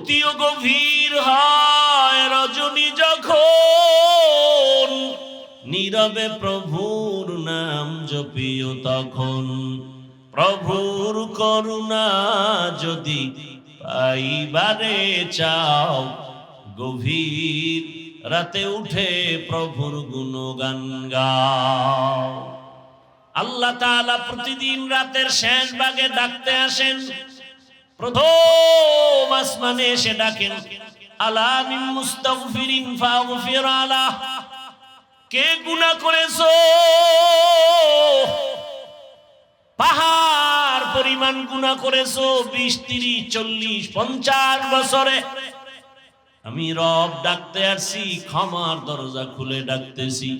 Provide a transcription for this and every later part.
অতিও গভীর হয় রজনী যখন, নীরবে প্রভুর নাম জপিও তখন। প্রভুর করুণা যদি পাইবারে চাও, গভীর রাতে উঠে প্রভুর গুণগান গাও। আল্লাহ তাআলা প্রতিদিন রাতের শেষ ভাগে ডাকতে আসেন। প্রথম আসমানে এসে ডাকেন, আলা মিন মুস্তাগফিরিন ফাগফির আলাহ। কে গুনাহ করেছো? পাহাড় পরিমাণ গুনাহ করেছো, 20, 30, 40, 50 বছরে। আমি রব ডাকতে আসছি, ক্ষমার দরজা খুলে ডাকতেছি।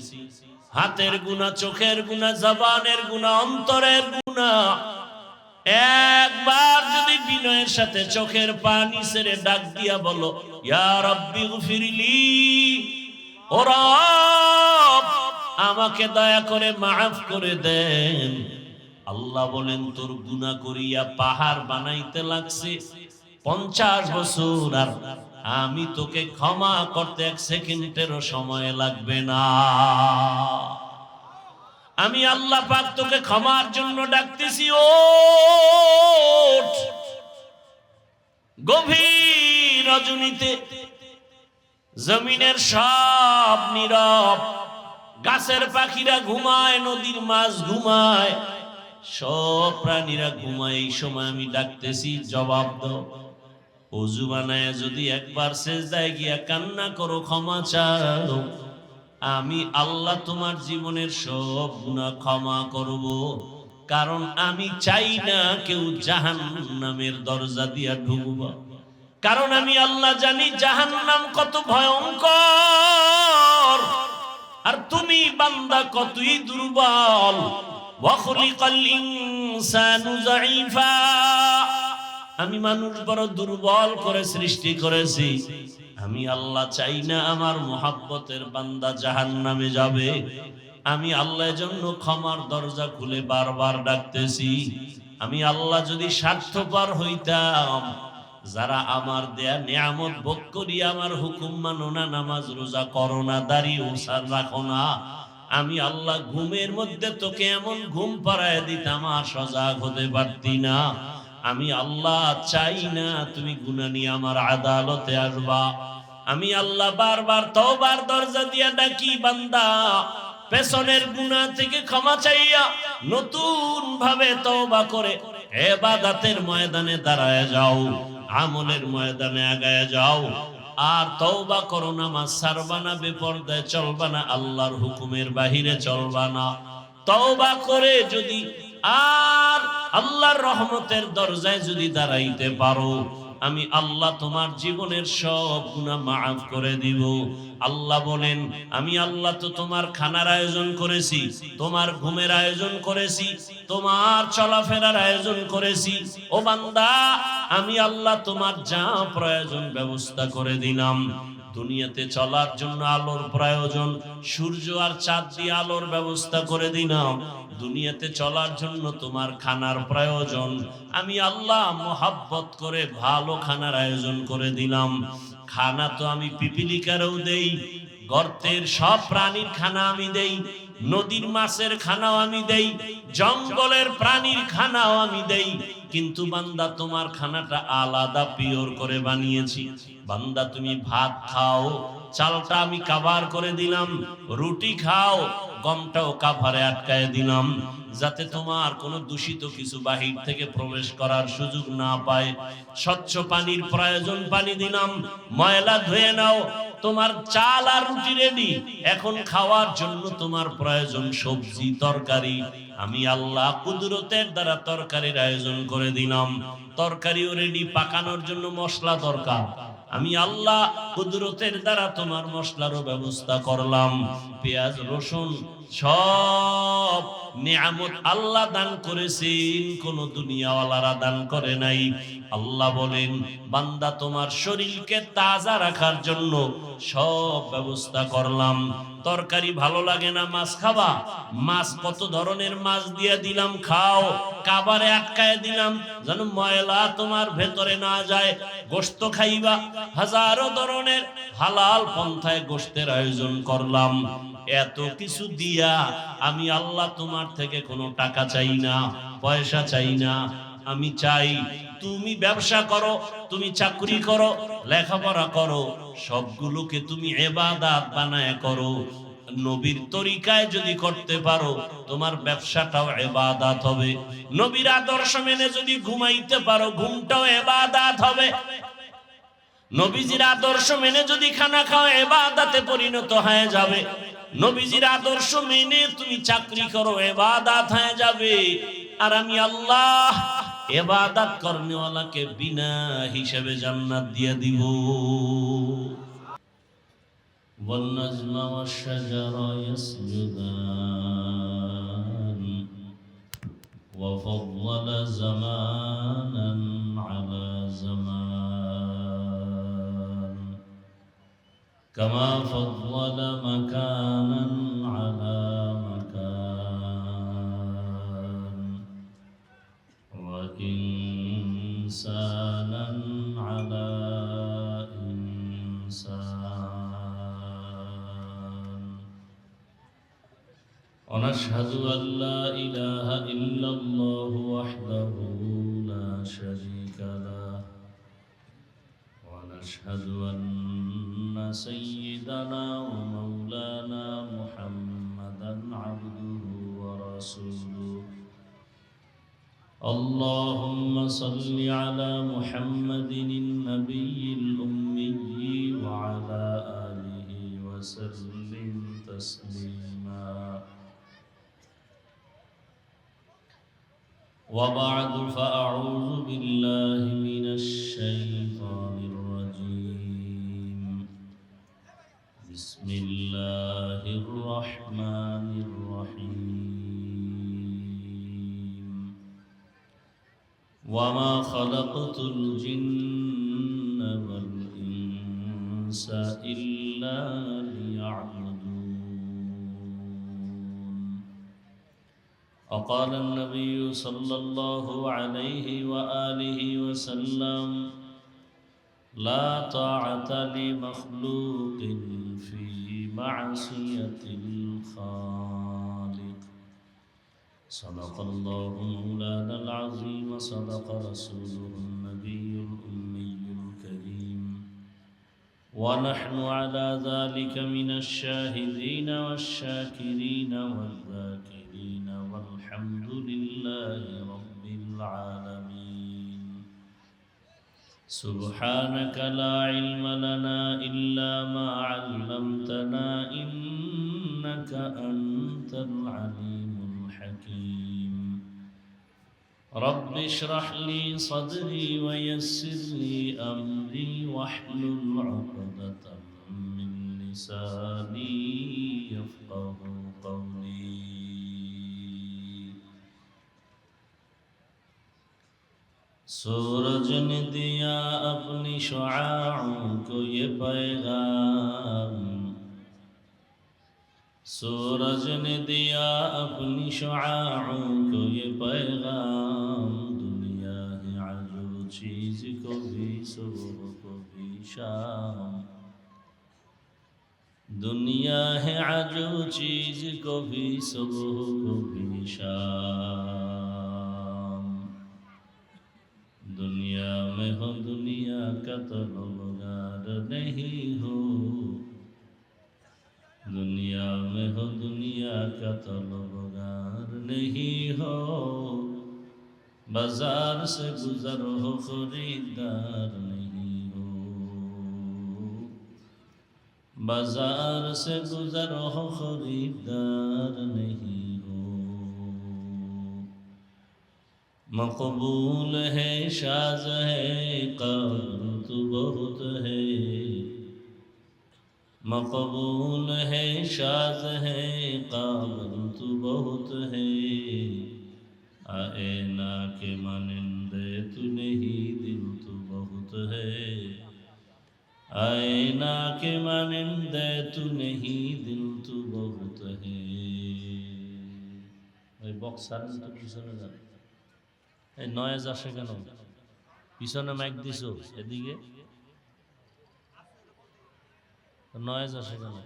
হাতের গুনাহ, চোখের গুনাহ, জবানের গুনাহ, অন্তরের গুনাহ। একবার যদি বিনয়ের সাথে চোখের পানি ছেড়ে ডাক দিয়া বলো, ইয়া রাব্বি গফিরলি, ও রব আমাকে দয়া করে মাফ করে দেন। আল্লাহ বলেন, তোর গুনাহ করিয়া পাহাড় বানাইতে লাগছে 50 বছর, আর আমি তোকে ক্ষমা করতে 1 সেকেন্ডেরও সময় লাগবে না। আমি আল্লাহ পাক তোকে ক্ষমার জন্য ডাকতেছি, ওঠ। গভীর রজনীতে জমিনের সব নীরব, গাছের পাখিরা ঘুমায়, নদীর মাছ ঘুমায়, সব প্রাণীরা ঘুমায়। এই সময় আমি ডাকতেছি, জবাব দাও। ওযু বানায় যদি একবার সিজদায় গিয়া কান্না করো, ক্ষমা চাও, আমি আল্লাহ তোমার জীবনের সব গুনাহ ক্ষমা করব। কারণ আমি চাই না কেউ জাহান্নামের দরজা দিয়া ঢুকবে। কারণ আমি আল্লাহ জানি জাহান্নাম কত ভয়ঙ্কর, আর তুমি বান্দা কতই দুর্বল। ওয়া খুলিকাল ইনসানু যায়ীফা, আমি মানুষ বড় দুর্বল করে সৃষ্টি করেছি। আমি আল্লাহ চাই না আমার মুহাব্বতের বান্দা জাহান্নামে যাবে। আমি আল্লাহর জন্য ক্ষমার দরজা খুলে বারবার ডাকতেছি। আমি আল্লাহ যদি স্বার্থপর হইতাম, যারা আমার দেয়া নিয়ামত ভোগ করি আমার হুকুম মানো না, নামাজ রোজা করো না, দাড়ি ওসার রাখো না, আমি আল্লাহ ঘুমের মধ্যে তোকে এমন ঘুম পাড়ায় দিতাম আর সজাগ হতে পারতি না। আমি আল্লাহ চাই না তুমি গুনাহ নিয়ে আমার আদালতে আসবা। আমি আল্লাহ বারবার তওবার দরজা দিয়া ডাকি, বান্দা পেছনের গুনাহ থেকে ক্ষমা চাইয়া নতুন ভাবে তওবা করে ইবাদতের ময়দানে দাঁড়ায় যাও, আমলের ময়দানে আগায় যাও। আর তওবা করো, নামাজ ছাড়বা না, বেপরদায় চলবা না, আল্লাহর হুকুমের বাহিরে চলবা না। তওবা করে যদি আর আল্লাহর রহমতের দরজায় যদি দাঁড়াইতে পারো, আমি আল্লাহ তোমার জীবনের সব গুনাহ মাফ করে দিব। আল্লাহ বলেন, আমি আল্লাহ তো তোমার খানার আয়োজন করেছি, তোমার ঘুমের আয়োজন করেছি, তোমার চলাফেরার আয়োজন করেছি। ও বান্দা, আমি আল্লাহ তোমার যা প্রয়োজন ব্যবস্থা করে দিলাম। দুনিয়াতে চলার জন্য আলোর প্রয়োজন, সূর্য আর চাঁদ দিয়ে আলোর ব্যবস্থা করে দিলাম। দুনিয়াতে চলার জন্য তোমার খানার প্রয়োজন, আমি আল্লাহ মোহাব্বত করে ভালো খানার আয়োজন করে দিলাম। খানা তো আমি পিপিলিকারও দেই, গর্তের সব প্রাণীর খানা আমি দেই, নদীর মাছের খানাও আমি দেই, জঙ্গলের প্রাণীর খানাও আমি দেই। কিন্তু বান্দা তোমার খানাটা আলাদা পিওর করে বানিয়েছি। বান্দা তুমি ভাত খাও, চালটা আমি কাভার করে দিলাম, রুটি খাও, গমটাও কাভারে আটকায় দিলাম, যাতে তোমার কোনো দূষিত কিছু বাহির থেকে প্রবেশ করার সুযোগ না পায়। স্বচ্ছ পানির প্রয়োজন, পানি দিলাম, ময়লা ধুয়ে নাও। তোমার চাল আর রুটি রেডি, এখন খাওয়ার জন্য তোমার প্রয়োজন সবজি তরকারি। আমি আল্লাহ কুদরতের দ্বারা তরকারির আয়োজন করে দিলাম। তরকারিও রেডি, পাকানোর জন্য মশলা দরকার, আমি আল্লাহ কুদরতের দ্বারা তোমার মশলারও ব্যবস্থা করলাম। পেঁয়াজ রসুন সব নিয়ামত আল্লাহ দান করেছেন, কোন দুনিয়াওয়ালারা দান করে নাই। আল্লাহ বলেন, বান্দা তোমার শরীরকে তাজা রাখার জন্য সব ব্যবস্থা করলাম। তরকারি ভালো লাগে না, মাছ খাবা, মাছ কত ধরনের মাছ দিয়ে দিলাম, খাও। কাবারে আটকায় দিলাম যেন ময়লা তোমার ভেতরে না যায়। গোশত খাইবা, হাজারো ধরনের হালাল পন্থায় গোশতের আয়োজন করলাম। এত কিছু দিয়া আমি আল্লাহ তোমার থেকে কোনো টাকা চাই না, পয়সা চাই না। আমি চাই তুমি ব্যবসা করো, তুমি চাকরি করো, লেখাপড়া করো, সবগুলোকে তুমি ইবাদত বানায় করো। নবীর তরিকায় যদি করতে পারো, তোমার ব্যবসাটাও ইবাদত হবে। নবীর আদর্শ মেনে যদি ঘুমাইতে পারো, ঘুমটাও ইবাদত হবে। নবীজির আদর্শ মেনে যদি খানা খাও, ইবাদতে পরিণত হয়ে যাবে। নবীজির আদর্শ মেনে তুমি চাকরি করো, ইবাদত হয়ে যাবে। আর আমি আল্লাহ ইবাদত করনেওয়ালাকে বিনা হিসাবে জান্নাত দিয়ে দিব। والنجم والشجر يسجدان وفضل زمانا على زمان كما فضل مكانا على مكان وإنسانا على إنسان ونشهد أن لا إله إلا الله وحده لا شريك له ونشهد أن سيدنا ومولانا محمدا عبده ورسوله اللهم صل على محمد النبي الأمي وعلى آله وسلم تسليما وبعد فأعوذ بالله من الشيطان الرجيم بسم الله الرحمن الرحيم وما خلقت الجن والإنس إلا ليعبدون وقال النبي صلى الله عليه وآله وسلم لا طاعة لمخلوق في معصية الخالق صدق الله مولانا العظيم وصدق رسوله النبي الأمي الكريم ونحن على ذلك من الشاهدين والشاكرين والذاكرين والحمد لله رب العالمين سبحانك لا علم لنا إلا ما علمتنا إنك أنت العليم الحكيم رب اشرح لي صدري ويسر لي أمري واحلل عقدة من لساني يفقه قولي सूरज ने दिया अपनी शुआओं को ये पैगाम सूरज ने दिया अपनी शुआओं को ये पैगाम दुनिया है अजब चीज को भी सुबह को भी शाम दुनिया है अजब चीज को भी सुबह को भी शाम दुनिया में हो दुनिया का तलबगार नहीं हो दुनिया में हो दुनिया का तलबगार नहीं हो बाजार से गुजर हो खरीदार नहीं हो बाजार से गुजर हो खरीदार नहीं हो मकबूल है शाज है क़ब्र तो बहुत है मकबूल है शाज है काबल तू बहुत है आए ना के मानिंदे तू नहीं दिल तू बहुत है आए ना के मानिंदे तू नहीं दिल तू बहुत है ওই বক্সার তো পিছনে যান এই নয়েজ আসে কেন পিছনে মাইক দিছো এদিকে নয়েজ আসে কেন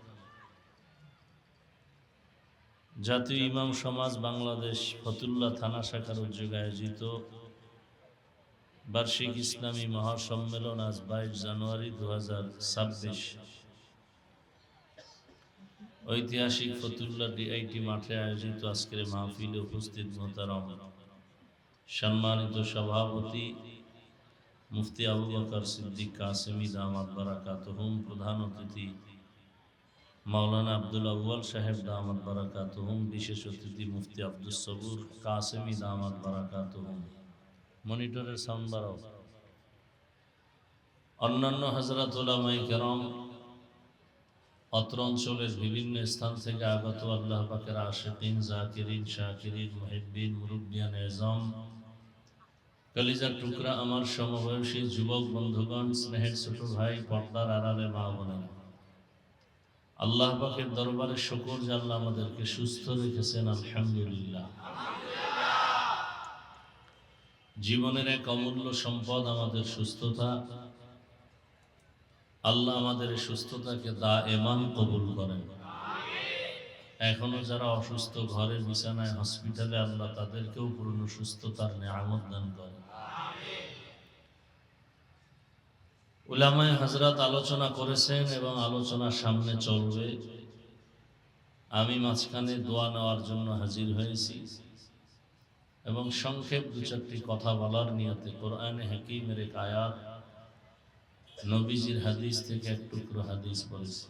জাতীয় ইমাম সমাজ বাংলাদেশ ফতুল্লাহ থানা শাখার উদ্যোগে আয়োজিত বার্ষিক ইসলামী মহাসম্মেলন আজ 22 জানুয়ারি 2026 ঐতিহাসিক ফতুল্লাহ ডিআইটি মাঠে আয়োজিত আজকের মাহফিলে উপস্থিত মোহতারাম সম্মানিত সভাপতি মুফতি আবু বকর সিদ্দিক কাসেমি দামাত বারাকাতুহুম, প্রধান অতিথি মাওলানা আব্দুল আউয়াল সাহেব দামাত বারাকাতুহুম, বিশেষ অতিথি মুফতি আব্দুস সবুর কাসেমি দামাত বারাকাতুহুম, মনিটরের সাউন্ড বাড়াও, অন্যান্য হযরত উলামায়ে কেরাম, অত্র অঞ্চলের বিভিন্ন স্থান থেকে আগত আল্লাহ পাকের আশিকিন, জাকিরিন, শাকিরিন, মুহিব্বিন, মুরব্বিয়ান এজম, কলিজার টুকরা আমার সমবয়সী যুবক বন্ধুগণ, স্নেহের ছোট ভাই, পর্দার আড়ালে মা বোনেরা, আল্লাহ পাকের দরবারে শুকর যে আল্লাহ আমাদেরকে সুস্থ রেখেছেন, আলহামদুলিল্লাহ। জীবনের এক অমূল্য সম্পদ আমাদের সুস্থতা। আল্লাহ আমাদের এই সুস্থতাকে দায়েমান কবুল করেন। এখনো যারা অসুস্থ ঘরের বিছানায়, হসপিটালে, আল্লাহ তাদেরকেও পূর্ণ সুস্থতার নেয়ামত দান করেন। উলামায়ে হযরত আলোচনা করেছেন এবং আলোচনা সামনে চলবে। আমি মাঝখানে দোয়া নেওয়ার জন্য হাজির হয়েছি এবং সংক্ষেপ দু চারটি কথা বলার নিয়তে কোরআনে হাকিমের এক আয়াত, নবীজির হাদিস থেকে এক টুকরো হাদিস পড়েছি।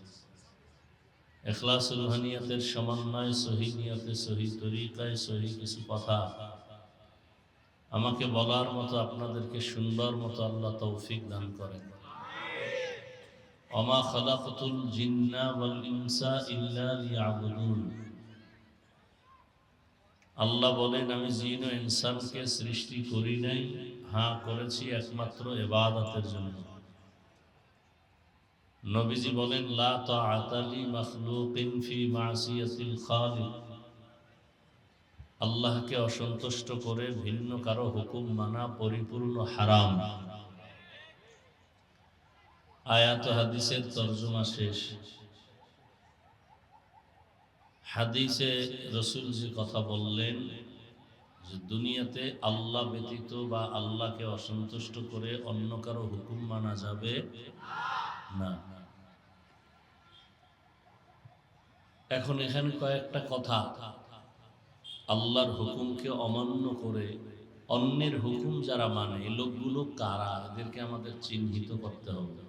ইখলাসুল হানিয়াতের সমন্বয়, সহি নিয়তে, সহি তরিকায়, সহি কিছু কথা আমাকে বলার মতো, আপনাদেরকে সুন্দর মতো আল্লাহ তৌফিক দান করেন। ওমা খালাকতুল জিন্না ওয়াল ইনসা ইল্লা লিয়াবুদুন। আল্লাহ বলেন, আমি জিন ও ইনসানকে সৃষ্টি করি নাই, হ্যাঁ করেছি একমাত্র ইবাদতের জন্য। নবীজি বলেন, লা তাআতা লি মাখলুকিন ফি মাসিয়াতিল খালিক। আল্লাহকে অসন্তুষ্ট করে ভিন্ন কারো হুকুম মানা পরিপূর্ণ হারাম। আয়াত হাদিসের তরজমা শেষ। হাদিসে রাসূল যে কথা বললেন যে দুনিয়াতে আল্লাহ ব্যতীত বা আল্লাহকে অসন্তুষ্ট করে অন্য কারো হুকুম মানা যাবে না। এখন এখানে কয়েকটা কথা, আল্লাহর হুকুমকে অমান্য করে অন্যের হুকুম যারা মানে, এই লোকগুলো কারা, এদেরকে আমাদের চিহ্নিত করতে হবে।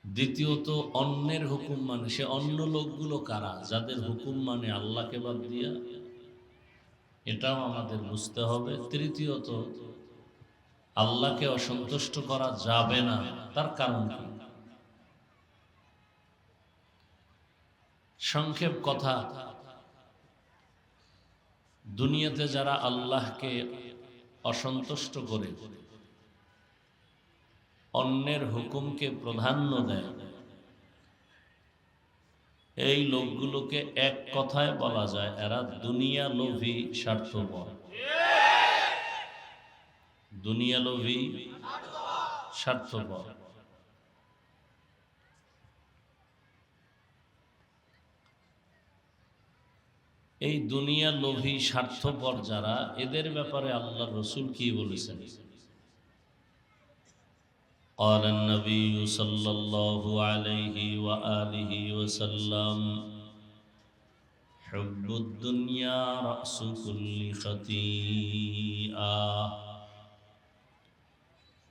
দ্বিতীয়ত, অন্যের হুকুম মানে সে অন্য লোকগুলো কারা, যাদের হুকুম মানে আল্লাহকে বাদ দিয়া, এটাও আমাদের বুঝতে হবে। তৃতীয়ত, আল্লাহকে অসন্তুষ্ট করা যাবে না, তার কারণ কি? সংক্ষেপ কথা, দুনিয়াতে যারা আল্লাহকে অসন্তুষ্ট করে অন্যের হুকুমকে প্রাধান্য দেয়, এই লোকগুলোকে এক কথায় বলা যায় এরা দুনিয়া লোভী, স্বার্থপর। দুনিয়া লোভী, স্বার্থপর। এই দুনিয়া লোভী, স্বার্থপর যারা, এদের ব্যাপারে আল্লাহর রাসূল কি বলেছেন? قال النبي صلى الله عليه وآله وسلم حب الدنيا رأس كل خطيئة।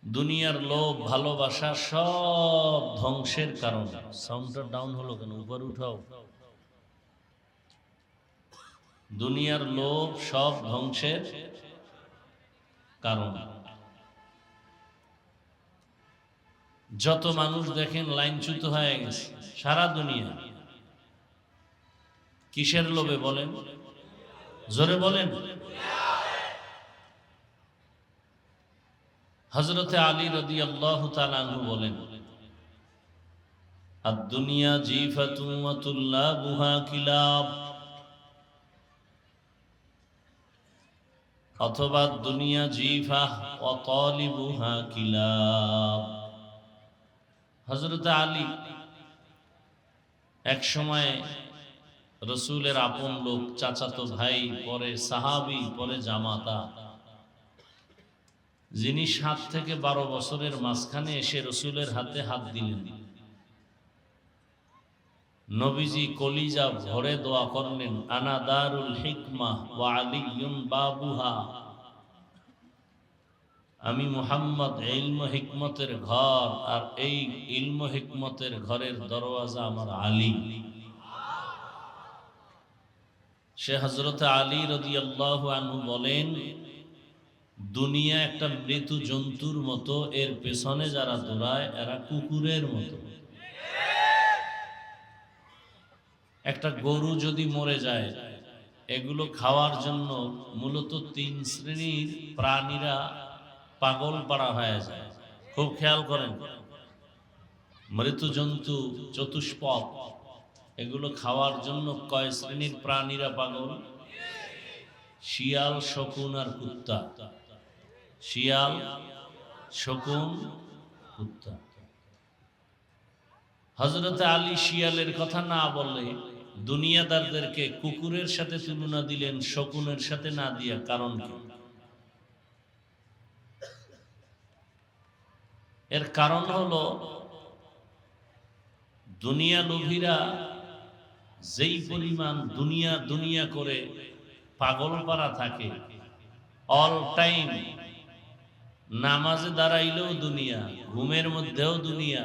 দুনিয়ার লোভ, ভালোবাসা সব ধ্বংসের কারণ। সাউন্ডটা ডাউন হলো কেন? উপরে উঠাও। দুনিয়ার লোভ সব ধ্বংসের কারণ। যত মানুষ দেখেন লাইনচ্যুত হয়ে গেছে সারা দুনিয়া, কিসের লোভে বলেন? জোরে বলেন। হযরতে আলী রাদিয়াল্লাহু তাআলা আনহু বলেন, আদ-দুনিয়া জিফাতুন ওয়া তুল্লাবুহা কিলাব, অথবা দুনিয়া জিফা ওয়া তালিবুহা কিলাব। হযরতে আলী এক সময় রসুলের আপন লোক, চাচাতো ভাই, পরে সাহাবী, পরে জামাতা, যিনি 7 থেকে 12 বছরের মাঝখানে এসে রসুলের হাতে হাত দিলেন। নবীজি কলিজা ভরে দোয়া করলেন, আনা দারুল হিকমাহ ওয়া আলিয়ুন বাবুহা, আমি মুহাম্মদ ইলম হিকমতের ঘর, আর এই ইলম হিকমতের ঘরের দরওয়াজা আমার আলী। সে হযরতে আলী রাদিয়াল্লাহু আনহু বলেন, দুনিয়া একটা মৃত্যু জন্তুর মতো, এর পেছনে যারা দৌড়ায় এরা কুকুরের মতো। একটা গরু যদি মরে যায়, এগুলো খাওয়ার জন্য মূলত 3 শ্রেণীর প্রাণীরা পাগল পাড়া হয়ে যায়। খুব খেয়াল করেন, মৃত জন্তু চতুষ্পদ, এগুলো খাওয়ার জন্য কয় শ্রেণীর প্রাণীরা পাগল? শিয়াল, শকুন আর কুত্তা। শিয়াল, শকুন, কুত্তা। হযরতে আলী শিয়ালের কথা না বলে দুনিয়াদারদেরকে কুকুরের সাথে তুলনা দিলেন, শকুনের সাথে না দিয়া। কারণ কি? এর কারণ হলো, দুনিয়া লোভীরা যেই পরিমাণ দুনিয়া দুনিয়া করে পাগল পারা থাকে, অল টাইম নামাজে দাঁড়াইলেও দুনিয়া, ঘুমের মধ্যেও দুনিয়া।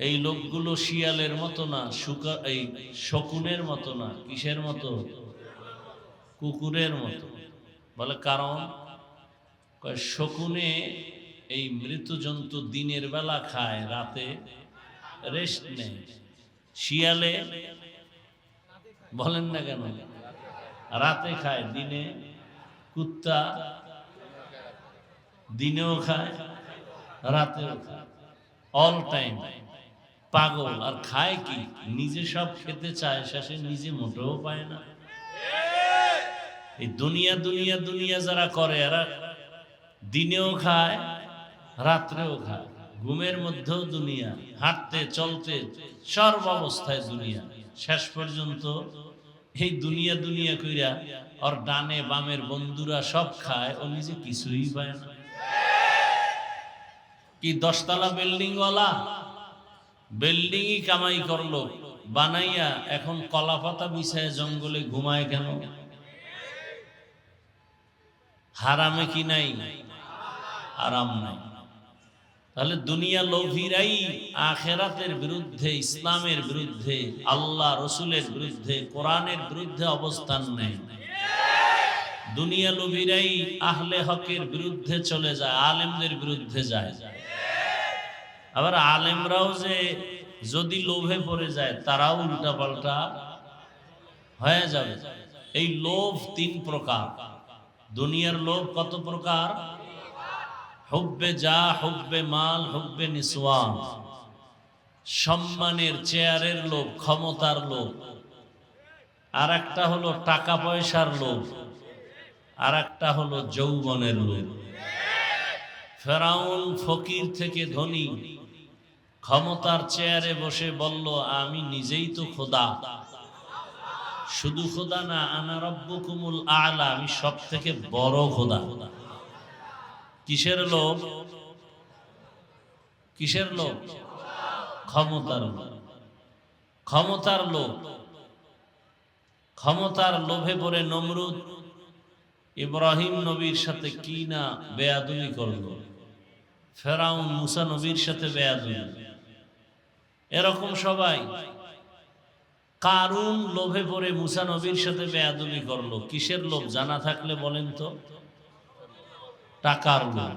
এই লোকগুলো শিয়ালের মতো না, এই শকুনের মতো না। কিসের মতো? কুকুরের মতো। বলে কারণ, শকুনে এই মৃত জন্তু দিনের বেলা খায়, রাতে রেস্ট নেয়। শিয়ালে বলেন না কেন, রাতে খায়, দিনে। কুত্তা দিনেও খায়, রাতেও খায়, অল টাইম পাগল। আর খায় কি? নিজে সব খেতে চায়, শেষে নিজে মোটেও পায় না। এই দুনিয়া দুনিয়া দুনিয়া যারা করে, এরা দিনেও খায়, রাত্রেও খায়, ঘুমের মধ্যেও দুনিয়া, হাঁটতে চলতে সর্ব অবস্থায় দুনিয়া। শেষ পর্যন্ত এই দুনিয়া দুনিয়া কইরা ওর ডানে বামের বন্ধুরা সব খায়, ও নিজে কিছুই পায় না। কি 10 তলা বিল্ডিং ওয়ালা বিল্ডিংই কামাই করলো বানাইয়া, এখন কলা পাতা বিছায় জঙ্গলে ঘুমায় কেন? হারামে কি নাই? আরাম নাই। তাহলে দুনিয়া লোভীরাই আখেরাতের বিরুদ্ধে, ইসলামের বিরুদ্ধে, আল্লাহ রসুলের বিরুদ্ধে, কোরআনের বিরুদ্ধে অবস্থান নেয়। দুনিয়া লোভীরাই আহলে হকের বিরুদ্ধে চলে যায়, আলেমদের বিরুদ্ধে যায়। আবার আলেমরাও যে যদি লোভে পড়ে যায়, তারাও উল্টা পাল্টা হয়ে যাবে। এই লোভ 3 প্রকার। দুনিয়ার লোভ কত প্রকার? হুব্বে যা, হুব্বে মাল, হুব্বে নিসওয়ান। সম্মানের, চেয়ারের লোভ, ক্ষমতার লোভ। আর একটা হলো টাকা পয়সার লোভ, আর একটা হলো যৌবনের লোভ। ফেরাউন ফকির থেকে ধনী, ক্ষমতার চেয়ারে বসে বলল, আমি নিজেই তো খোদা। শুধু খোদা না, আনা রাব্বুকুমুল আ'লা, আমি সব থেকে বড় খোদা। কিসের লোভ? কিসের লোভ? ক্ষমতার লোভ। ক্ষমতার লোভ। ক্ষমতার লোভে পড়ে নমরুদ ইব্রাহিম নবীর সাথে কি না বেয়াদবি করল, ফেরাউন মুসা নবীর সাথে বেয়াদবি। এরকম সবাই। কারুন লোভে পড়ে মুসা নবীর সাথে বেয়াদবি করলো। কিসের লোভ? জানা থাকলে বলেন তো। টাকার লোভ।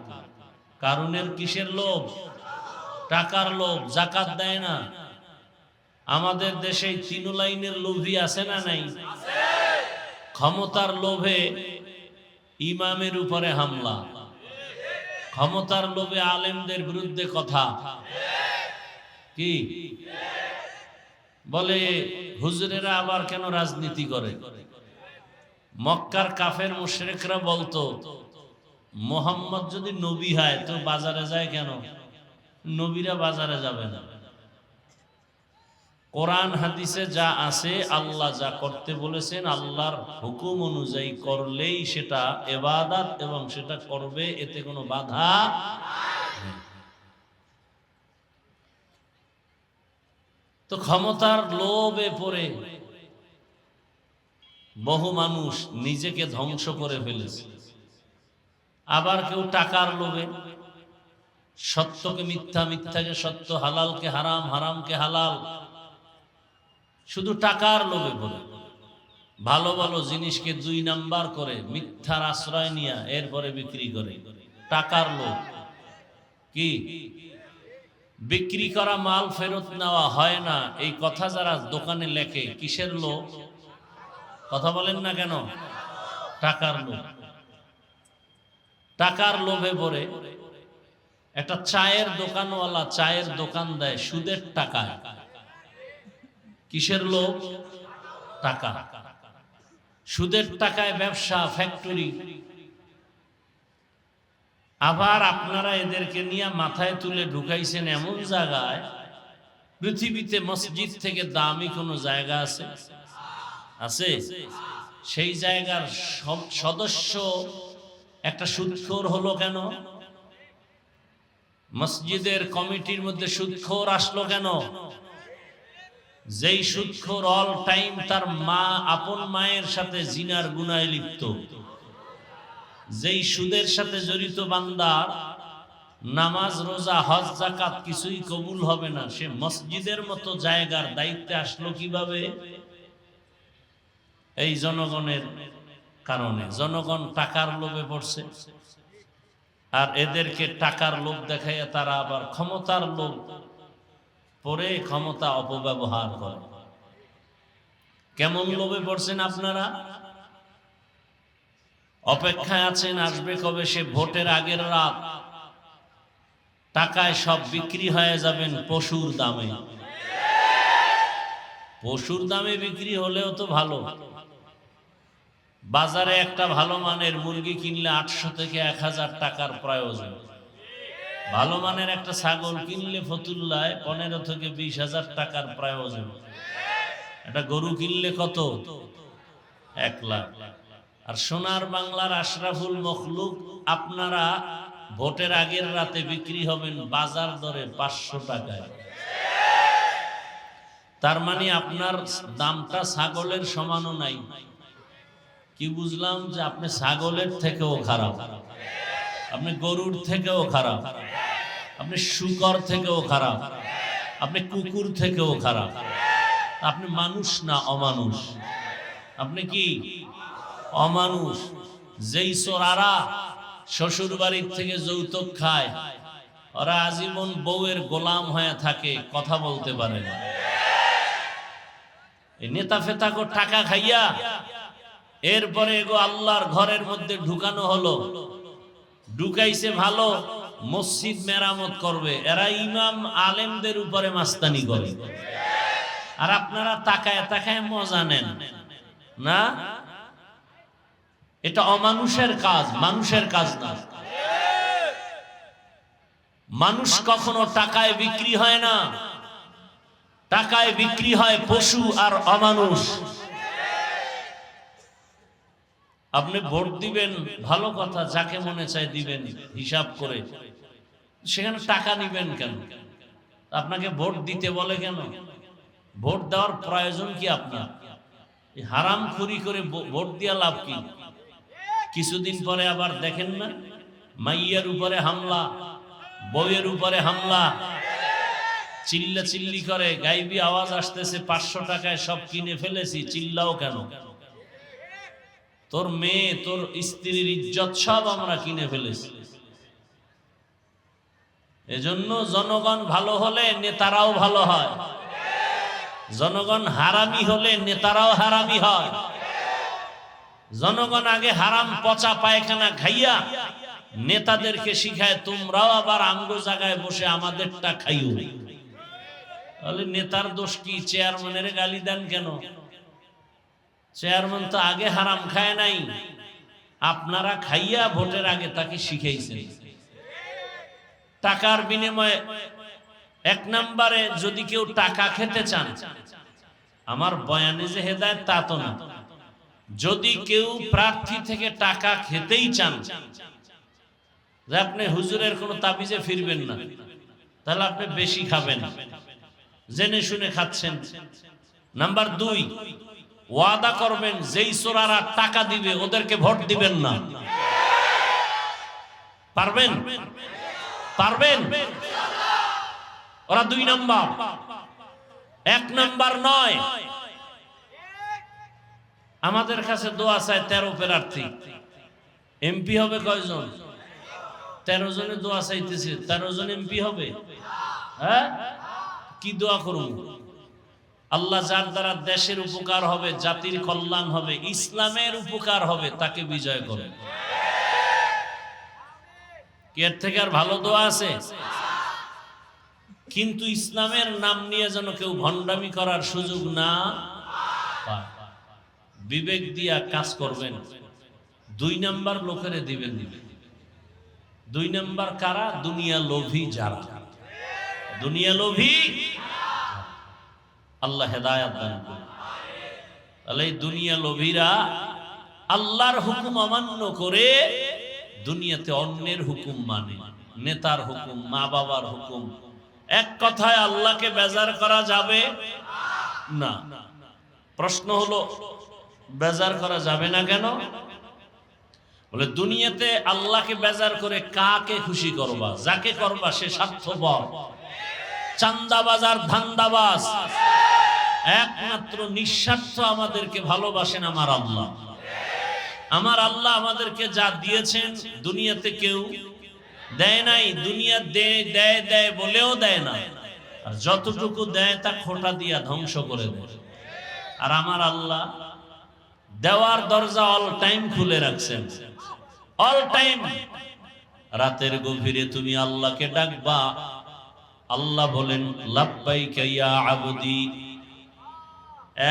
কারণের কিসের লোভ? টাকার লোভ। জাকাত দেয় না। আমাদের দেশে তিন লাইনের লোভী আছে না নাই? ক্ষমতার লোভে ইমামের উপরে হামলা, ক্ষমতার লোভে আলেমদের বিরুদ্ধে কথা। কি বলে হুজুরেরা আবার কেন রাজনীতি করে? মক্কার কাফের মুশরিকরা বলতো মোহাম্মদ যদি নবী হয় তো বাজারে যায় কেন? নবীরা বাজারে যাবে না। কোরআন হাদিসে যা আছে, আল্লাহ যা করতে বলেছেন, আল্লাহর হুকুম অনুযায়ী করলেই সেটা ইবাদত এবং সেটা করবে, এতে কোনো বাধা নেই। তো ক্ষমতার লোভে পড়ে বহু মানুষ নিজেকে ধ্বংস করে ফেলেছে। আবার কেউ টাকার লোভে সত্যকে মিথ্যা, মিথ্যাকে সত্য, হালালকে হারাম, হারামকে হালাল, শুধু টাকার লোভে পড়ে ভালো ভালো জিনিসকে 2 নাম্বার করে মিথ্যার আশ্রয় নিয়ে এরপরে বিক্রি করে। টাকার লোভ। কি বিক্রি করা মাল ফেরত নেওয়া হয় না, এই কথা যারা দোকানে লেখে, কিসের লোভ? কথা বলেন না কেন? টাকার লোভ। টাকার লোভে পড়ে একটা চায়ের দোকানওয়ালা চায়ের দোকান দেয় সুদের টাকায়। কিসের লোভ? টাকা। সুদের টাকায় ব্যবসা, ফ্যাক্টরি। আবার আপনারা এদেরকে নিয়ে মাথায় তুলে ঢুকাইছেন এমন জায়গায়, পৃথিবীতে মসজিদ থেকে দামি কোনো জায়গা আছে? আছে? সেই জায়গার সদস্য একটা সুদখোর হলো কেন? মসজিদের কমিটির মধ্যে সুদখোর আসলো কেন? যেই সুদখোর অল টাইম তার মা, আপন মায়ের সাথে জিনার গুনায় লিপ্ত, যেই সুদের সাথে জড়িত বান্দা নামাজ, রোজা, হজ, যাকাত কিছুই কবুল হবে না, সে মসজিদের মতো জায়গার দায়িত্বে আসলো কিভাবে? এই জনগণের কারণে। জনগণ টাকার লোভে পড়ছে, আর এদেরকে টাকার লোভ দেখাইয়া তারা আবার ক্ষমতার লোভ পরে ক্ষমতা অপব্যবহার করে। কেমন লোভে পড়ছেন আপনারা? অপেক্ষায় আছেন আসবে কবে সে ভোটের আগের রাত, টাকায় সব বিক্রি হয়ে যাবেন পশুর দামে। পশুর দামে বিক্রি হলেও তো ভালো। বাজারে একটা ভালো মানের মুরগি কিনলে 800 থেকে 1000 টাকার প্রয়োজন। ভালো মানের একটা ছাগল কিনলে ফতুল্লায় 15 থেকে 20,000 টাকার প্রয়োজন। একটা গরু কিনলে কত? 1 লাখ। আর সোনার বাংলার আশরাফুল মখলুক আপনারা ভোটের আগের রাতে বিক্রি হবেন বাজার দরে 500 টাকায়। তার মানে আপনার দামটা ছাগলের সমানও নাই। কি বুঝলাম? যে আপনি ছাগলের থেকেও খারাপ, আপনি গরুর থেকেও খারাপ, আপনি শুকর থেকেও খারাপ, আপনি কুকুর থেকেও খারাপ। আপনি মানুষ না অমানুষ। আপনি কি? অমানুষ। যেই চোরারা শ্বশুর বাড়ির থেকে যৌতুক খায়, ওরা আজীবন বউয়ের গোলাম হয়ে থাকে, কথা বলতে পারে না। এই নেতা ফেতাকো টাকা খাইয়া এরপরে এগো আল্লাহর ঘরের মধ্যে ঢুকানো হলো। ঢুকাইছে ভালো, মসজিদ মেরামত করবে, এরা ইমাম আলেমদের উপরে মাস্তানি করে। আর আপনারা তাকায় তাকায় মজা নেন না। এটা অমানুষের কাজ, মানুষের কাজ না। মানুষ কখনো টাকায় বিক্রি হয় না। টাকায় বিক্রি হয় পশু আর অমানুষ। আপনি ভোট দিবেন, ভালো কথা, যাকে মনে চায় দিবেন হিসাব করে। সেখানে টাকা নিবেন কেন? আপনাকে ভোট দিতে বলে কেন? ভোট দেওয়ার প্রয়োজন কি আপনার? হারাম খুরি করে ভোট দিয়া লাভ কি? কিছুদিন পরে আবার দেখেন না, মাইয়ার উপরে হামলা, বউয়ের উপরে হামলা, চিল্লা চিল্লি করে, গাইবি আওয়াজ আসতেছে, 500 টাকায় সব কিনে ফেলেছি, চিল্লাও কেন? তোর মেয়ে, তোর স্ত্রীর ইজ্জত সব আমরা কিনে ফেলেছি। এজন্য জনগণ ভালো হলে নেতারাও ভালো হয়, জনগণ হারামি হলে নেতারাও হারামি হয়। জনগণ আগে হারাম পচা পায়খানা খাইয়া নেতাদেরকে শিখায় তোমরাও আবার আমগো জায়গায় বসে আমাদেরটা খাইও। তাহলে নেতার দোষ কি? চেয়ারম্যানের গালি দেন কেন? চেয়ারম্যান তো আগে হারাম খায় নাই, আপনারা খাইয়া ভোটের আগে তাকে শিখাইছেন। টাকার বিনিময়ে এক নম্বরে যদি কেউ টাকা খেতে চান, আমার বয়ানে যে হেদায়েত তা তো না, যদি কেউ প্রার্থী থেকে টাকা খেতেই চান, যে আপনি হুজুরের কোনো তাবিজে ফিরবেন না, তাহলে আপনি বেশি খাবেন, জেনে শুনে খাচ্ছেন। নাম্বার 2, ওয়াদা করবেন যেই চোরারা টাকা দিবে ওদেরকে ভোট দিবেন না। পারবেন? পারবেন? ওরা 2 নাম্বার, 1 নাম্বার নয়। আমাদের কাছে দোয়া চায় 13 প্রার্থী, এমপি হবে কয়জন? 13 জনের দোয়া চাইতেছে, 13 জন এমপি হবে? হ্যাঁ, কি দোয়া করুন? আল্লাহ যার দ্বারা দেশের উপকার হবে, জাতির কল্যাণ হবে, ইসলামের উপকার হবে, তাকে বিজয় করে। এর থেকে আর ভালো দোয়া আছে? কিন্তু ইসলামের নাম নিয়ে যেন কেউ ভণ্ডামি করার সুযোগ না পায়। বিবেক দিয়া কাজ করবেন। 2 নাম্বার লোকেরে দিবেন। 2 নাম্বার কারা? দুনিয়া লোভী যারা, দুনিয়া লোভী। আল্লাহ হেদায়েত দান করুন। তাহলে এই দুনিয়া লোভীরা আল্লাহর হুকুম অমান্য করে দুনিয়াতে অন্যের হুকুম মানে, নেতার হুকুম, মা বাবার হুকুম। এক কথায় আল্লাহকে বেজার করা যাবে না। প্রশ্ন হলো বেজার করা যাবে না কেন? বলে দুনিয়াতে আল্লাহকে বেজার করে কাকে খুশি করবা? যাকে করবা সে স্বার্থপর, চান্দাবাজ আর ধান্দাবাজ। একমাত্র নিঃস্বার্থ আমাদেরকে ভালোবাসেন আমার আল্লাহ। আমার আল্লাহ আমাদেরকে যা দিয়েছেন দুনিয়াতে কেউ দেয় নাই। দুনিয়া দেয় দেয় দেয় বলেও দেয় না, আর যতটুকু দেয় তা খোঁটা দিয়া ধ্বংস করে দেয়। আর আমার আল্লাহ দেওয়ার দরজা অল টাইম খুলে রাখছেন, অল টাইম। রাতের গভীরে তুমি আল্লাহকে ডাকবা, আল্লাহ বলেন লাব্বাইকা ইয়া আবদি।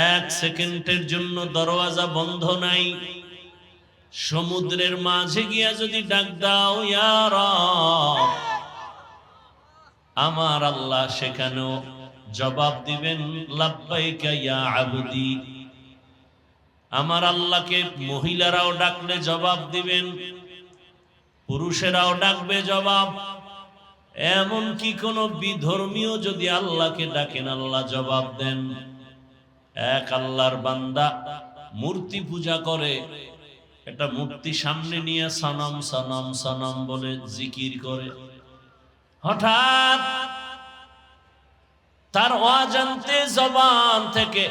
1 সেকেন্ডের জন্য দরওয়াজা বন্ধ নাই। সমুদ্রের মাঝে গিয়া যদি ডাক দাও ইয়া রব, আমার আল্লাহ সেখানেও জবাব দিবেন লাব্বাইকা ইয়া আবদি। আমার আল্লাহকে মহিলারাও ডাকলে জবাব দিবেন, পুরুষেরাও ডাকবে জবাব। এমন কি কোন বিধর্মীয় যদি আল্লাহকে ডাকেন আল্লাহ জবাব দেন। এক আল্লাহর বান্দা মূর্তি পূজা করে, একটা মূর্তি সামনে নিয়ে সনম সনম সনম বলে জিকির করে, হঠাৎ তার অজান্তে জবান থেকে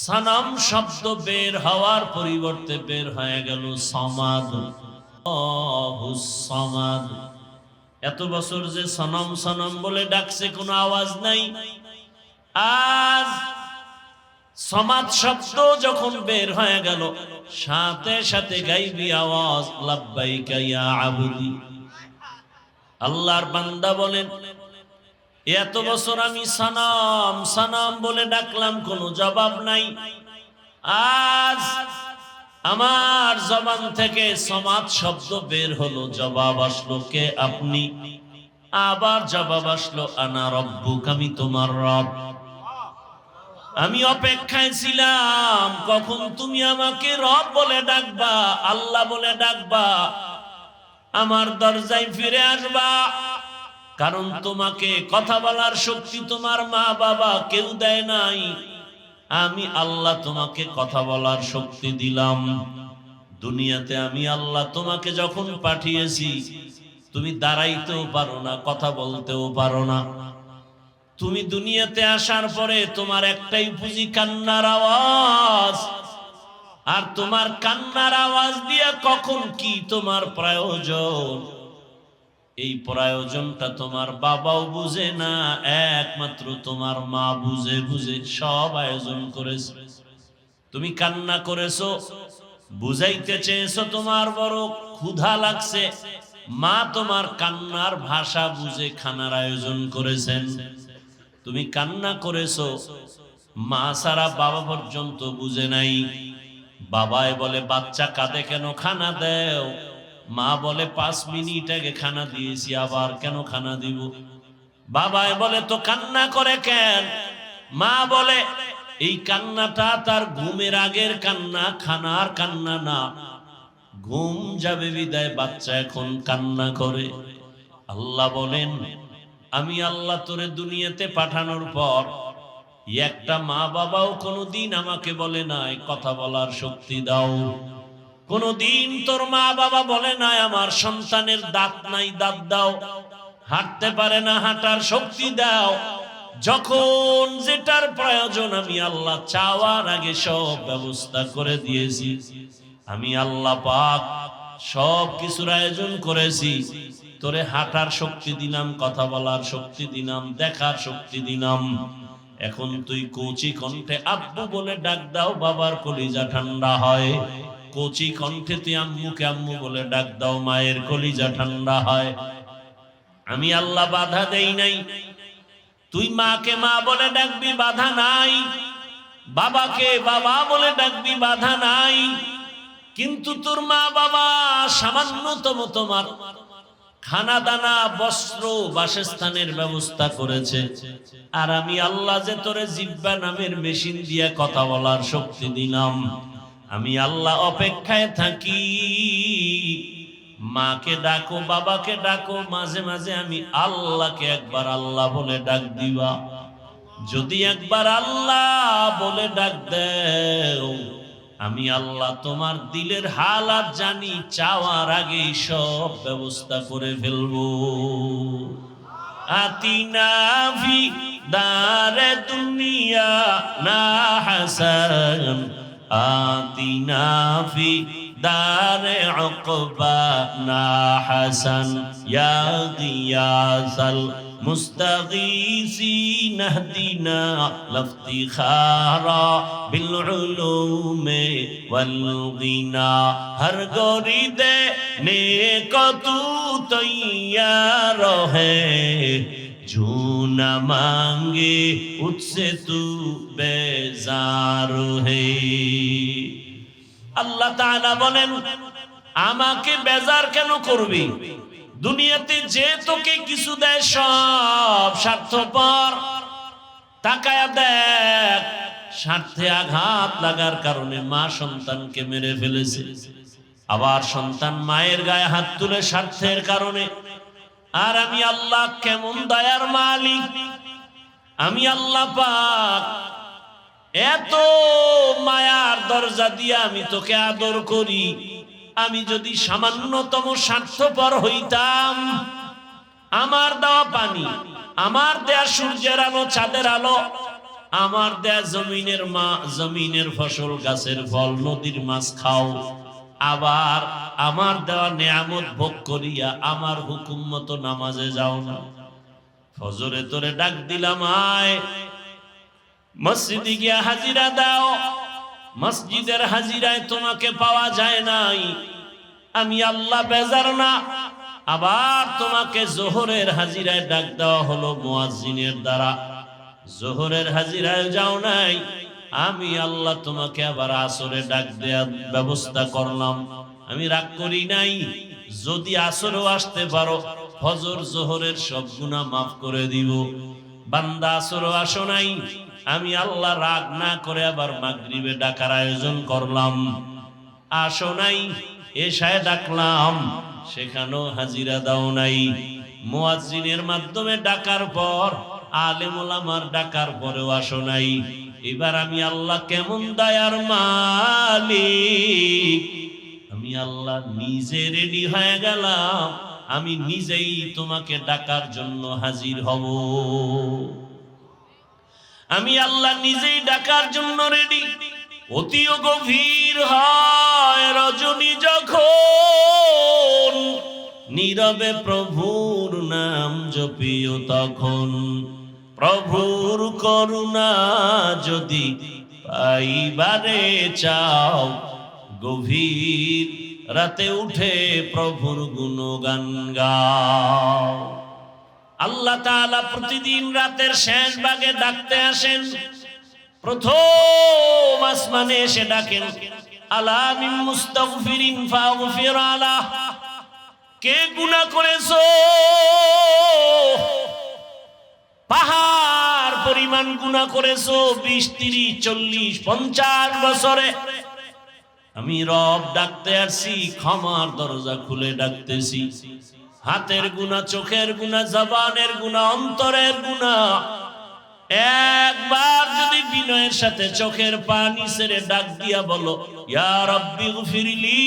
সনম শব্দ বের হওয়ার পরিবর্তে বের হয়ে গেল সমাদ। সমাদ। এত বছর যে সনম সনম বলে ডাকছে কোনো আওয়াজ নাই, আজ সমাদ শব্দ যখন বের হয়ে গেল সাথে সাথে গাইবি আওয়াজ লাব্বাইকা ইয়া আবদি। আল্লাহর বান্দা বলেন এত বছর আমি সনম সনম বলে ডাকলাম, কোনো জবাব নাই। আজ আমার জবান থেকে সমাদ শব্দ বের হলো, জবাব আসলো কে আপনি। আবার জবাব আসলো আনা রব্বুক, আমি তোমার রব। আমি অপেক্ষায় ছিলাম কখন তুমি আমাকে রব বলে ডাকবা, আল্লাহ বলে ডাকবা, আমার দরজায় ফিরে আসবা। কারণ তোমাকে কথা বলার শক্তি তোমার মা বাবা কেউ দেয় নাই, আমি আল্লাহ তোমাকে কথা বলার শক্তি দিলাম। দুনিয়াতে আমি আল্লাহ তোমাকে যখন পাঠিয়েছি তুমি দাঁড়াইতেও পারো না, কথা বলতেও পারো না। তুমি দুনিয়াতে আসার পরে তোমার একটাই পুঁজি কান্নার আওয়াজ, আর তোমার কান্নার আওয়াজ দিয়ে কখন কি তোমার প্রয়োজন এই প্রয়োজনটা তোমার বাবাও বুঝে না, একমাত্র তোমার মা বুঝে বুঝে সব আয়োজন করেছে। তুমি কান্না করেছো, বুঝাইতে চেয়েছো তোমার বড় ক্ষুধা লাগছে, মা তোমার কান্নার ভাষা বুঝে খানার আয়োজন করেছেন। তুমি কান্না করেছো, মা সারা বাবা পর্যন্ত বুঝে নাই। বাবাই বলে বাচ্চা কাঁদে কেন, খানা দেও। মা বলে 5 মিনিট আগে খানা দিয়েছি, আবার কেন খানা দিব। বাবাই বলে তো কান্না করে কেন। মা বলে এই কান্নাটা তার ঘুমের আগের কান্না, খানার কান্না না। ঘুম যাবে বিদায় বাচ্চা এখন কান্না করে। আল্লাহ বলেন, আমি আল্লাহ তোরে দুনিয়াতে পাঠানোর পর একটা মা বাবাও কোনোদিন আমাকে বলে নাই কথা বলার শক্তি দাও। কোনোদিন তোর মা বাবা বলে নাই আমার সন্তানের দাঁত নাই, দাঁত দাও। হাঁটতে পারে না, হাঁটার শক্তি দাও। যখন যেটার প্রয়োজন আমি আল্লাহ চাওয়ার আগে সব ব্যবস্থা করে দিয়েছি। আমি আল্লাহ পাক সব কিছুর আয়োজন করেছি। তোরে হাঁটার শক্তি দিলাম, কথা বলার শক্তি দিলাম, দেখার শক্তি দিলাম। এখন তুই কচি কণ্ঠে আব্বু বলে ডাক দাও, বাবার কলিজা ঠান্ডা হয়। কচি কণ্ঠে তুই আম্মুকে আম্মু বলে ডাক দাও, মায়ের কলিজা ঠান্ডা হয়। আমি আল্লাহ বাধা দেই নাই। তুই মাকে মা বলে ডাকবি, বাধা নাই। বাবাকে বাবা বলে ডাকবি, বাধা নাই। কিন্তু তোর মা বাবা সামান্যতম তোমার খানা দানা, বস্ত্র, বাসস্থানের ব্যবস্থা করেছে। আর আমি আল্লাহ যে তোরে জিহ্বা নামের মেশিন দিয়ে কথা বলার শক্তি দিলাম। আমি আল্লাহ অপেক্ষায় থাকি। মাকে ডাকো, বাবাকে ডাকো, মাঝে মাঝে আমি আল্লাহকে একবার আল্লাহ বলে ডাক দিবা। যদি একবার আল্লাহ বলে ডাক দেও, আমি আল্লাহ তোমার দিলের হালাত জানি, চাওয়ার আগে সব ব্যবস্থা করে ফেলবো। আতিনা ফি দারে দুনিয়া না হাসান, আতিনা ফি দারে উকবা না হাসান, ইয়া গিয়াসাল মুস্তাগীসিন ইহদিনা লাফতিখারা বিল উলুমে ওয়াল গিনা। হর গরিদে নেক তু তৈয়ার হে, जो न मांगे उससे तू बेजार है। আল্লাহ তাআলা বলেন, আমাকে বেজার কেন করবি? দুনিয়াতে যে তোকে কিছু দেয় সব স্বার্থপর। তাকায়া দেখ, স্বার্থে আঘাত লাগার কারণে মা সন্তানকে মেরে ফেলেছে। আবার সন্তান মায়ের গায়ে হাত তুলে স্বার্থের কারণে। আর আমি আল্লাহ কেমন দয়ার মালিক। আমি আল্লাহ পাক এত মায়ার দরজা দিয়ে আমি তোকে আদর করি। আমি যদি সামান্যতম স্বার্থপর হইতাম, আমার দেওয়া পানি, আমার দেয়া সূর্যের আলো, চাঁদের আলো, আমার দেয়া জমিনের ফসল, গাছের ফল, নদীর মাছ খাও, আবার আমার দেওয়া নেয়ামত ভোগ করিয়া আমার হুকুম মতো নামাজে যাও না। ফজরে তোরে ডাক দিলাম, আয় মসজিদে গিয়া হাজিরা দাও। মসজিদের হাজিরায় তোমাকে পাওয়া যায় নাই। আমি আল্লাহ বেজার না। আবার তোমাকে জোহরের হাজিরায় ডাক দেওয়া হলো মুয়াজ্জিনের দ্বারা, জোহরের হাজিরায় যাও নাই। আমি আল্লাহ তোমাকে আবার আসরে ডাক দেওয়ার ব্যবস্থা করলাম। আমি রাগ করি নাই। যদি আসরেও আসতে পারো, ফজর জোহরের সব গুনাহ মাফ করে দিব। বান্দা আসরেও আসো নাই, আমি আল্লাহ রাগ না করে আবার মাগরিবে ডাকার আয়োজন করলাম। আসো নাই, এশায় ডাকলাম, সেখানেও হাজিরা দাও নাই। মুয়াজ্জিনের মাধ্যমে ডাকার পর, আলেম ওলামার ডাকার পরেও আসো নাই। এবার আমি আল্লাহ কেমন দয়ার মালিক। আমি আল্লাহ নিজে রেডি হয়ে গেলাম। আমি নিজেই তোমাকে ডাকার জন্য হাজির হব। আমি আল্লাহ নিজেই ডাকার জন্য রেডি। অতিও গভীর হয় রজনী যখন, নীরবে প্রভুর নাম জপিও তখন। প্রভুর করুণা যদি পাইবারে চাও, গভীর রাতে উঠে প্রভুর গুণগান গাও। আল্লাহ তাআলা প্রতিদিন রাতের শেষ ভাগে ডাকতে আসেন। প্রথম আসমানে এসে ডাকেন, আলা মিন মুস্তাগফিরিন ফাগফির আলাহ। কে গুনাহ করেছো? পাহাড় পরিমাণ গুনাহ করেছো, 20, 30, 40, 50 বছরে। আমি রব ডাকতে আসছি, ক্ষমার দরজা খুলে ডাকতেছি। হাতের গুনাহ, চোখের গুনাহ, জবানের গুনাহ, অন্তরের গুনাহ। একবার যদি বিনয়ের সাথে চোখের পানি ছেড়ে ডাক দিয়া বলো, ইয়া রাব্বি গফিরলি,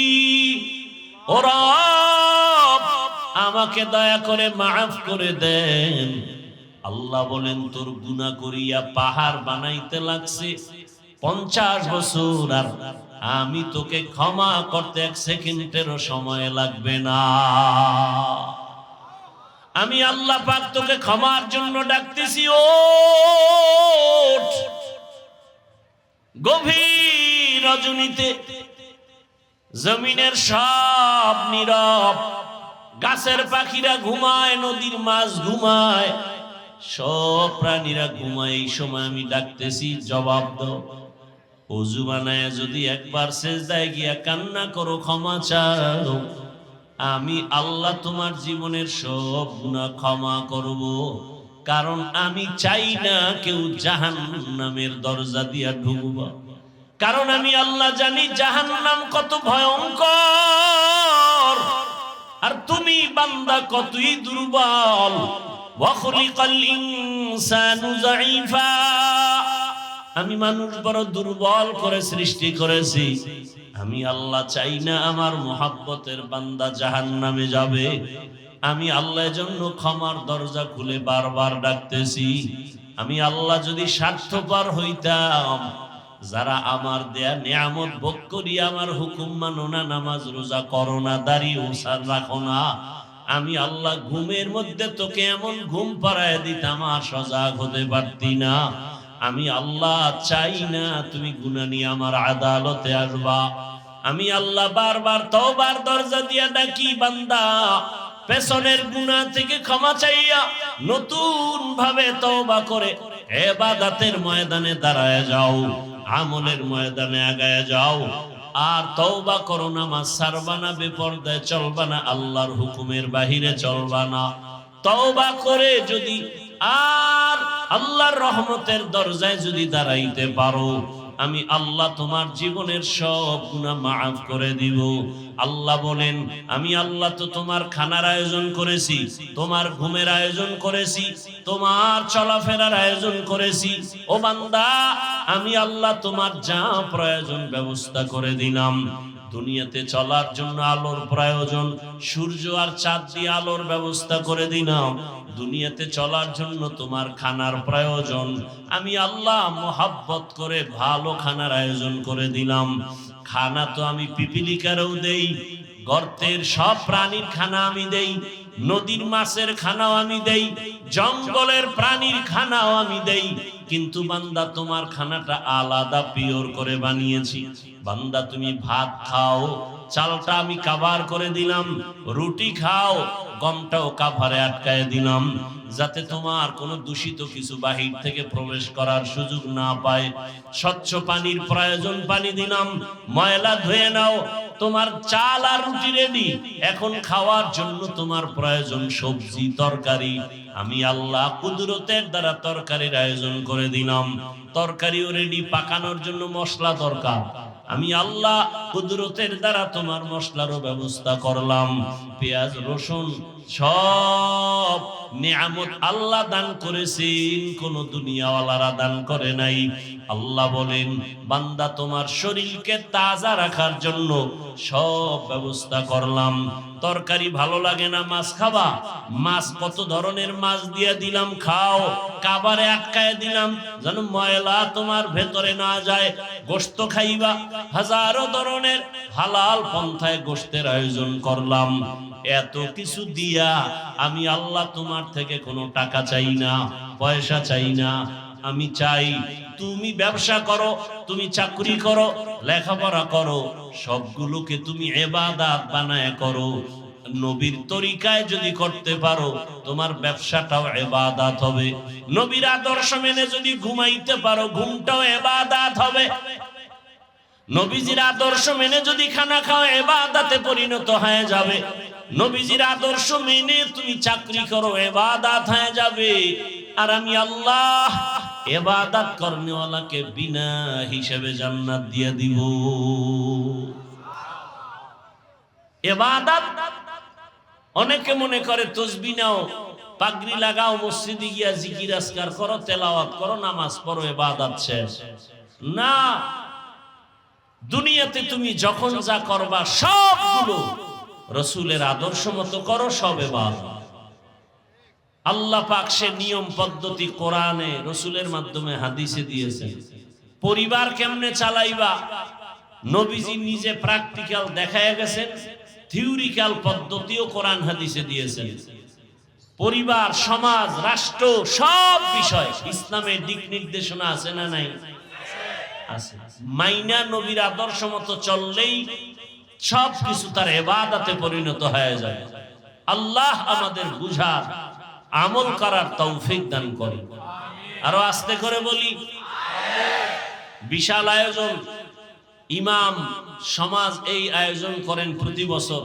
ও রব আমাকে দয়া করে মাফ করে দেন। আল্লাহ বলেন, তোর গুনাহ করিয়া পাহাড় বানাইতে লাগছে 50 বছর, আর আমি তোকে ক্ষমা করতে 1 সেকেন্ডেরও সময় লাগবে না। আমি আল্লাহ পাক তোকে ক্ষমার জন্য ডাকতেছি। ওঠ। গভীর রজনীতে জমিনের সব নীরব, গাছের পাখিরা ঘুমায়, নদীর মাছ ঘুমায়, সব প্রাণীরা ঘুমায়। এই সময় আমি ডাকতেছি, জবাব দাও। ওযু বানায় যদি একবার সিজদায় গিয়া কান্না করো, ক্ষমা চাও, আমি আল্লাহ তোমার জীবনের সব গুনাহ ক্ষমা করব। কারণ আমি চাই না কেউ জাহান্নামের দরজা দিয়া ঢুকবা। কারণ আমি আল্লাহ জানি জাহান্নাম কত ভয়ঙ্কর, আর তুমি বান্দা কতই দুর্বল। ওয়া খুলিকাল ইনসানু যায়ীফা। আমি মানুষ বড় দুর্বল করে সৃষ্টি করেছি। আমি আল্লাহ চাই না আমার মুহাব্বতের বান্দা জাহান্নামে যাবে। আমি আল্লাহর জন্য ক্ষমার দরজা খুলে বারবার ডাকতেছি। আমি আল্লাহ যদি স্বার্থপর হইতাম, যারা আমার দেয়া নিয়ামত ভোগ করি আমার হুকুম মানো না, নামাজ রোজা করো না, দাড়ি ওসার রাখো না, আমি আল্লাহ ঘুমের মধ্যে তোকে এমন ঘুম পাড়ায় দিতাম আর সজাগ হতে পারতি না। আমি আল্লাহ চাই না তুমি গুনাহ নিয়ে আমার আদালতে আসবা। আমি আল্লাহ বারবার তওবার দরজা দিয়া ডাকি, বান্দা পেছনের গুনাহ থেকে ক্ষমা চাইয়া নতুন ভাবে তওবা করে ইবাদতের ময়দানে দাঁড়ায় যাও, আমলের ময়দানে আগায় যাও। আর তওবা করো, নামাজ ছাড়বা না, বেপরদায় চলবা না, আল্লাহর হুকুমের বাহিরে চলবা না। তওবা করে যদি আর আল্লাহর রহমতের দরজায় যদি দাঁড়াইতে পারো, আমি আল্লাহ তোমার জীবনের সব গুনাহ মাফ করে দিব। আল্লাহ বলেন, আমি আল্লাহ তো তোমার খানার আয়োজন করেছি, তোমার ঘুমের আয়োজন করেছি, তোমার চলাফেরার আয়োজন করেছি। ও বান্দা, আমি আল্লাহ তোমার যা প্রয়োজন ব্যবস্থা করে দিলাম। দুনিয়াতে চলার জন্য আলোর প্রয়োজন, সূর্য আর চাঁদ দিয়ে আলোর ব্যবস্থা করে দিলাম। দুনিয়াতে চলার জন্য তোমার খানার প্রয়োজন, আমি আল্লাহ মোহাব্বত করে ভালো খানার আয়োজন করে দিলাম। খানা তো আমি পিপিলিকারও দেই, গর্তের সব প্রাণীর খানা আমি দেই, নদীর মাছের খানাও আমি দেই, জঙ্গলের প্রাণীর খানাও আমি দেই। কিন্তু বান্দা তোমার খানাটা আলাদা পিওর করে বানিয়েছি। বান্দা তুমি ভাত খাও, চালটা আমি কাভার করে দিলাম, রুটি খাও, গমটাও কাভারে আটকায় দিলাম, যাতে তোমার কোনো দূষিত কিছু বাহির থেকে প্রবেশ করার সুযোগ না পায়। স্বচ্ছ পানির প্রয়োজন, পানি দিলাম, ময়লা ধুয়ে নাও। তোমার চাল আর রুটি রেডি, এখন খাওয়ার জন্য তোমার প্রয়োজন সবজি তরকারি। আমি আল্লাহ কুদরতের দ্বারা তরকারির আয়োজন করে দিলাম, তরকারিও রেডি, পাকানোর জন্য মশলা দরকার। আমি আল্লাহ কুদরতের দ্বারা তোমার মশলারও ব্যবস্থা করলাম। পেঁয়াজ রসুন সব নিয়ামত আল্লাহ দান করেছেন, কোন দুনিয়াওয়ালারা দান করে নাই। আল্লাহ বলেন, বান্দা তোমার শরীরকে তাজা রাখার জন্য সব ব্যবস্থা করলাম। তরকারি ভালো লাগে না, মাছ খাবা, মাছ কত ধরনের মাছ দিয়ে দিলাম, খাও। কাবারে আটকায় দিলাম যেন ময়লা তোমার ভেতরে না যায়। গোশত খাইবা, হাজারো ধরনের হালাল পন্থায় গোশতের আয়োজন করলাম। এত কিছু দিয়া আমি আল্লাহ তোমার থেকে কোনো টাকা চাই না, পয়সা চাই না। আমি চাই তুমি ব্যবসা করো, তুমি চাকরি করো, লেখাপড়া করো, সবগুলোকে তুমি ইবাদত বানায় করো। নবীর তরিকায় যদি করতে পারো তোমার ব্যবসাটাও ইবাদত হবে। নবীর আদর্শ মেনে যদি ঘুমাইতে পারো ঘুমটাও ইবাদত হবে। নবীজির আদর্শ মেনে যদি খানা খাও ইবাদতে পরিণত হয়ে যাবে। নবীজির আদর্শ মেনে তুমি চাকরি করো ইবাদত হয়ে যাবে। আর আমি আল্লাহ ইবাদত করনেওয়ালাকে বিনা হিসাবে জান্নাত দিয়ে দিব। ইবাদত অনেকে মনে করে তসবিহ নাও, পাগড়ি লাগাও, মসজিদে গিয়া জিকির আজকার করো, তেলাওয়াত করো, নামাজ পড়ো, ইবাদত শেষ। না, দুনিয়াতে তুমি যখন যা করবা সবগুলো রাসূলের আদর্শ মতো করো, সব ইবাদত। আল্লাহ পাক সে নিয়ম পদ্ধতি কোরআনে রাসূলের মাধ্যমে হাদিসে দিয়েছেন। পরিবার কেমনে চালাইবা নবীজি নিজে প্র্যাকটিক্যাল দেখায় গেছেন, থিওরিক্যাল পদ্ধতিও কোরআন হাদিসে দিয়েছেন। পরিবার, সমাজ, রাষ্ট্র সব বিষয় ইসলামের দিক নির্দেশনা আছে না নাই? আছে। মাইনা নবীর আদর্শ মতো চললেই সব কিছু তার ইবাদতে পরিণত হয়ে যায়। আল্লাহ আমাদের বুঝার, আমল করার তৌফিক দান করেন। আরো আস্তে করে বলি, বিশাল আয়োজন, ইমাম সমাজ এই আয়োজন করেন প্রতি বছর।